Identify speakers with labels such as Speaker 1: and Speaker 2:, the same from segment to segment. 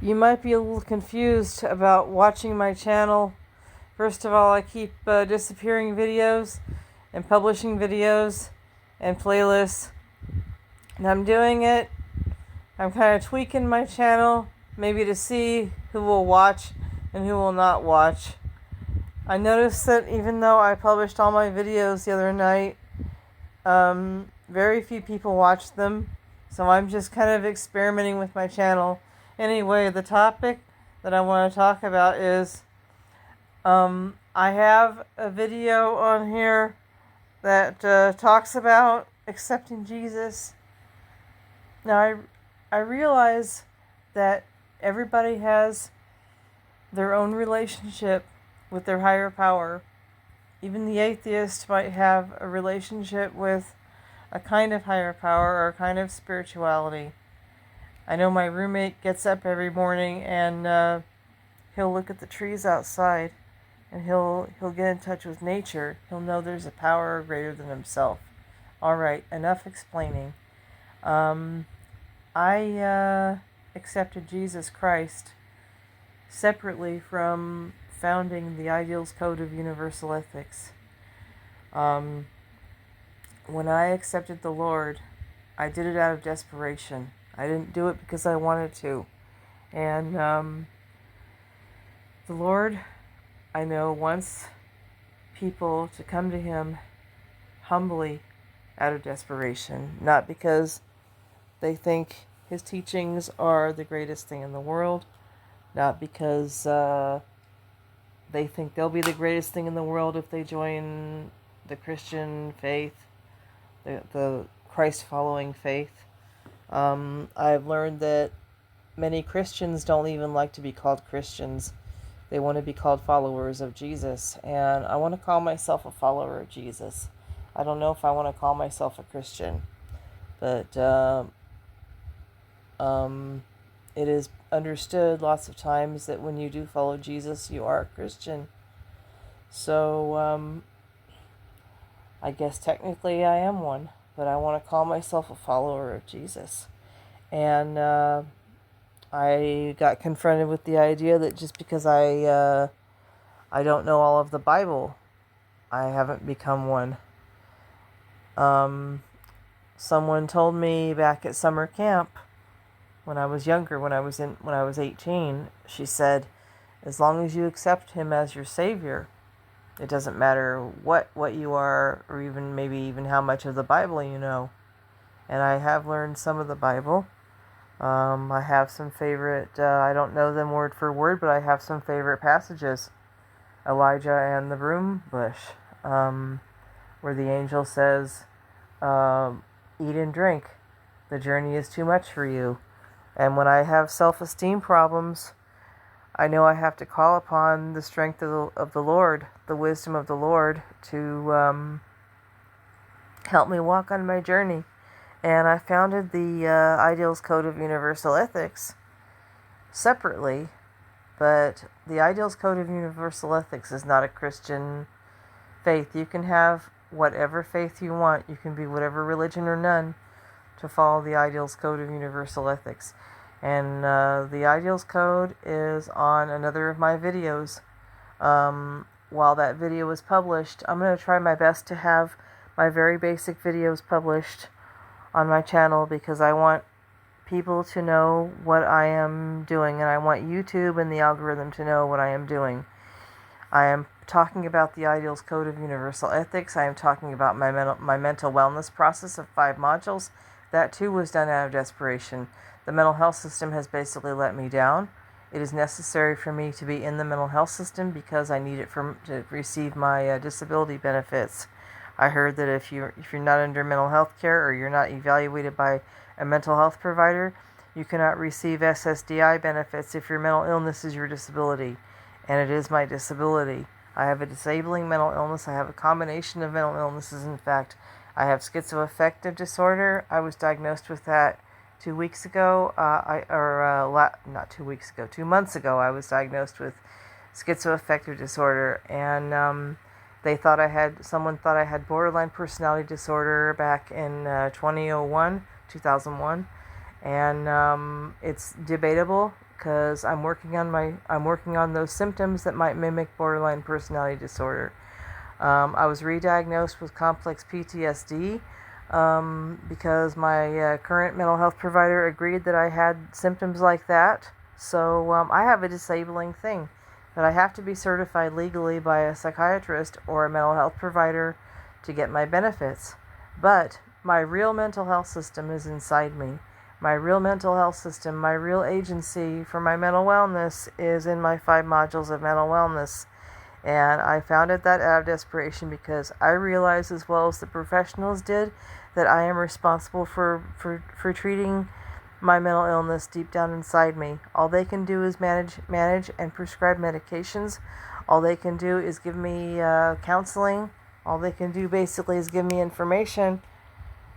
Speaker 1: You might be a little confused about watching my channel. First of all, I keep disappearing videos and publishing videos and playlists. And I'm doing it. I'm kind of tweaking my channel, maybe to see who will watch and who will not watch. I noticed that even though I published all my videos the other night, very few people watched them. So I'm just kind of experimenting with my channel. Anyway, the topic that I want to talk about is I have a video on here that talks about accepting Jesus. Now, I realize that everybody has their own relationship with their higher power. Even the atheist might have a relationship with a kind of higher power or a kind of spirituality. I know my roommate gets up every morning and he'll look at the trees outside and he'll get in touch with nature. He'll know there's a power greater than himself. All right, enough explaining. I accepted Jesus Christ separately from founding the Ideals Code of Universal Ethics. When I accepted the Lord, I did it out of desperation. I didn't do it because I wanted to. And the Lord, I know, wants people to come to Him humbly out of desperation, not because they think His teachings are the greatest thing in the world, not because they think they'll be the greatest thing in the world if they join the Christian faith, the Christ-following faith. I've learned that many Christians don't even like to be called Christians. They want to be called followers of Jesus, and I want to call myself a follower of Jesus. I don't know if I want to call myself a Christian, but it is understood lots of times that when you do follow Jesus, you are a Christian. So I guess technically I am one, but I want to call myself a follower of Jesus. And I got confronted with the idea that just because I don't know all of the Bible, I haven't become one. Someone told me back at summer camp when I was younger, when I was 18, she said, as long as you accept Him as your Savior, it doesn't matter what you are, or even maybe even how much of the Bible you know. And I have learned some of the Bible. I have some favorite, I don't know them word for word, but I have some favorite passages. Elijah and the broom bush, where the angel says, eat and drink. The journey is too much for you. And when I have self-esteem problems, I know I have to call upon the strength of the Lord, the wisdom of the Lord, to help me walk on my journey. And I founded the Ideals Code of Universal Ethics separately, but the Ideals Code of Universal Ethics is not a Christian faith. You can have whatever faith you want. You can be whatever religion or none to follow the Ideals Code of Universal Ethics. And the Ideals Code is on another of my videos. While that video is published, I'm going to try my best to have my very basic videos published on my channel, because I want people to know what I am doing, and I want YouTube and the algorithm to know what I am doing. I am talking about the Ideals Code of Universal Ethics. I am talking about my mental wellness process of 5 modules. That too was done out of desperation. The mental health system has basically let me down. It is necessary for me to be in the mental health system because I need it to receive my disability benefits. I heard that if you're not under mental health care, or you're not evaluated by a mental health provider, you cannot receive SSDI benefits if your mental illness is your disability. And it is my disability. I have a disabling mental illness. I have a combination of mental illnesses, in fact. I have schizoaffective disorder. I was diagnosed with that 2 weeks ago. Not 2 weeks ago, 2 months ago, I was diagnosed with schizoaffective disorder. And someone thought I had borderline personality disorder back in 2001. And it's debatable, because I'm working on those symptoms that might mimic borderline personality disorder. I was re-diagnosed with complex PTSD because my current mental health provider agreed that I had symptoms like that. So I have a disabling thing that I have to be certified legally by a psychiatrist or a mental health provider to get my benefits. But my real mental health system is inside me. My real mental health system, my real agency for my mental wellness is in my 5 modules of mental wellness. And I founded that out of desperation because I realized, as well as the professionals did, that I am responsible for treating my mental illness deep down inside me. All they can do is manage and prescribe medications. All they can do is give me counseling. All they can do basically is give me information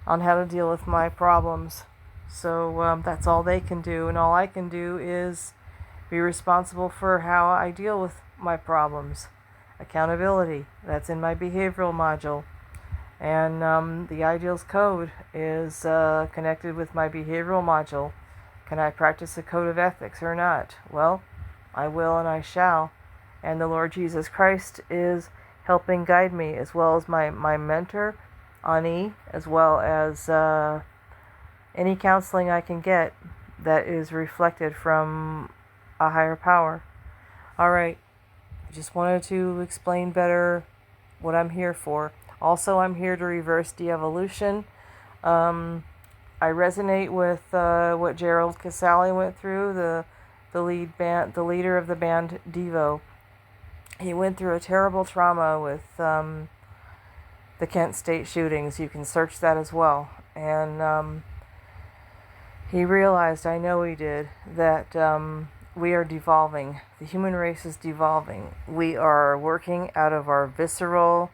Speaker 1: on how to deal with my problems. So that's all they can do, and all I can do is be responsible for how I deal with my problems. Accountability, that's in my behavioral module. And the Ideals Code is connected with my behavioral module. Can I practice a code of ethics or not? Well, I will and I shall. And the Lord Jesus Christ is helping guide me, as well as my mentor, Ani, as well as any counseling I can get that is reflected from a higher power. All right. I just wanted to explain better what I'm here for. Also, I'm here to reverse de-evolution. I resonate with what Gerald Casale went through, the leader of the band Devo. He went through a terrible trauma with the Kent State shootings. You can search that as well. And he realized, I know he did, that we are devolving. The human race is devolving. We are working out of our baser,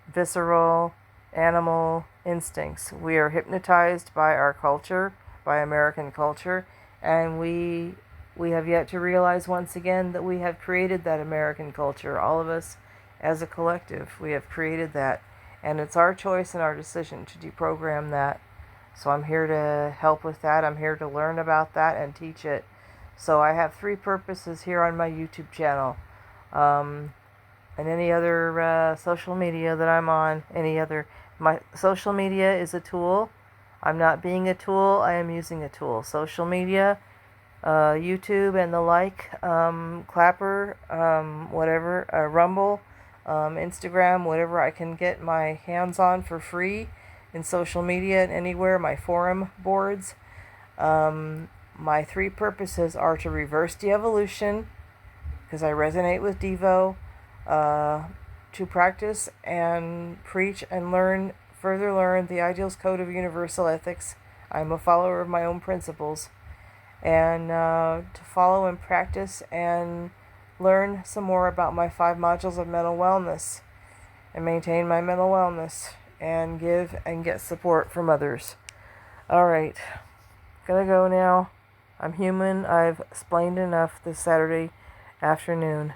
Speaker 1: visceral, animal instincts. We are hypnotized by our culture, by American culture, and we have yet to realize once again that we have created that American culture. All of us as a collective, we have created that, and it's our choice and our decision to deprogram that. So I'm here to help with that. I'm here to learn about that and teach it. So I have 3 purposes here on my YouTube channel. And any other social media that I'm on. My social media is a tool. I'm not being a tool. I am using a tool. Social media, YouTube and the like, Clapper, whatever, Rumble, Instagram, whatever I can get my hands on for free in social media and anywhere, my forum boards. My 3 purposes are to reverse de-evolution, because I resonate with Devo, to practice and preach and further learn the Ideals Code of Universal Ethics. I'm a follower of my own principles. And to follow and practice and learn some more about my 5 modules of mental wellness and maintain my mental wellness and give and get support from others. All right, gonna go now. I'm human. I've explained enough this Saturday afternoon.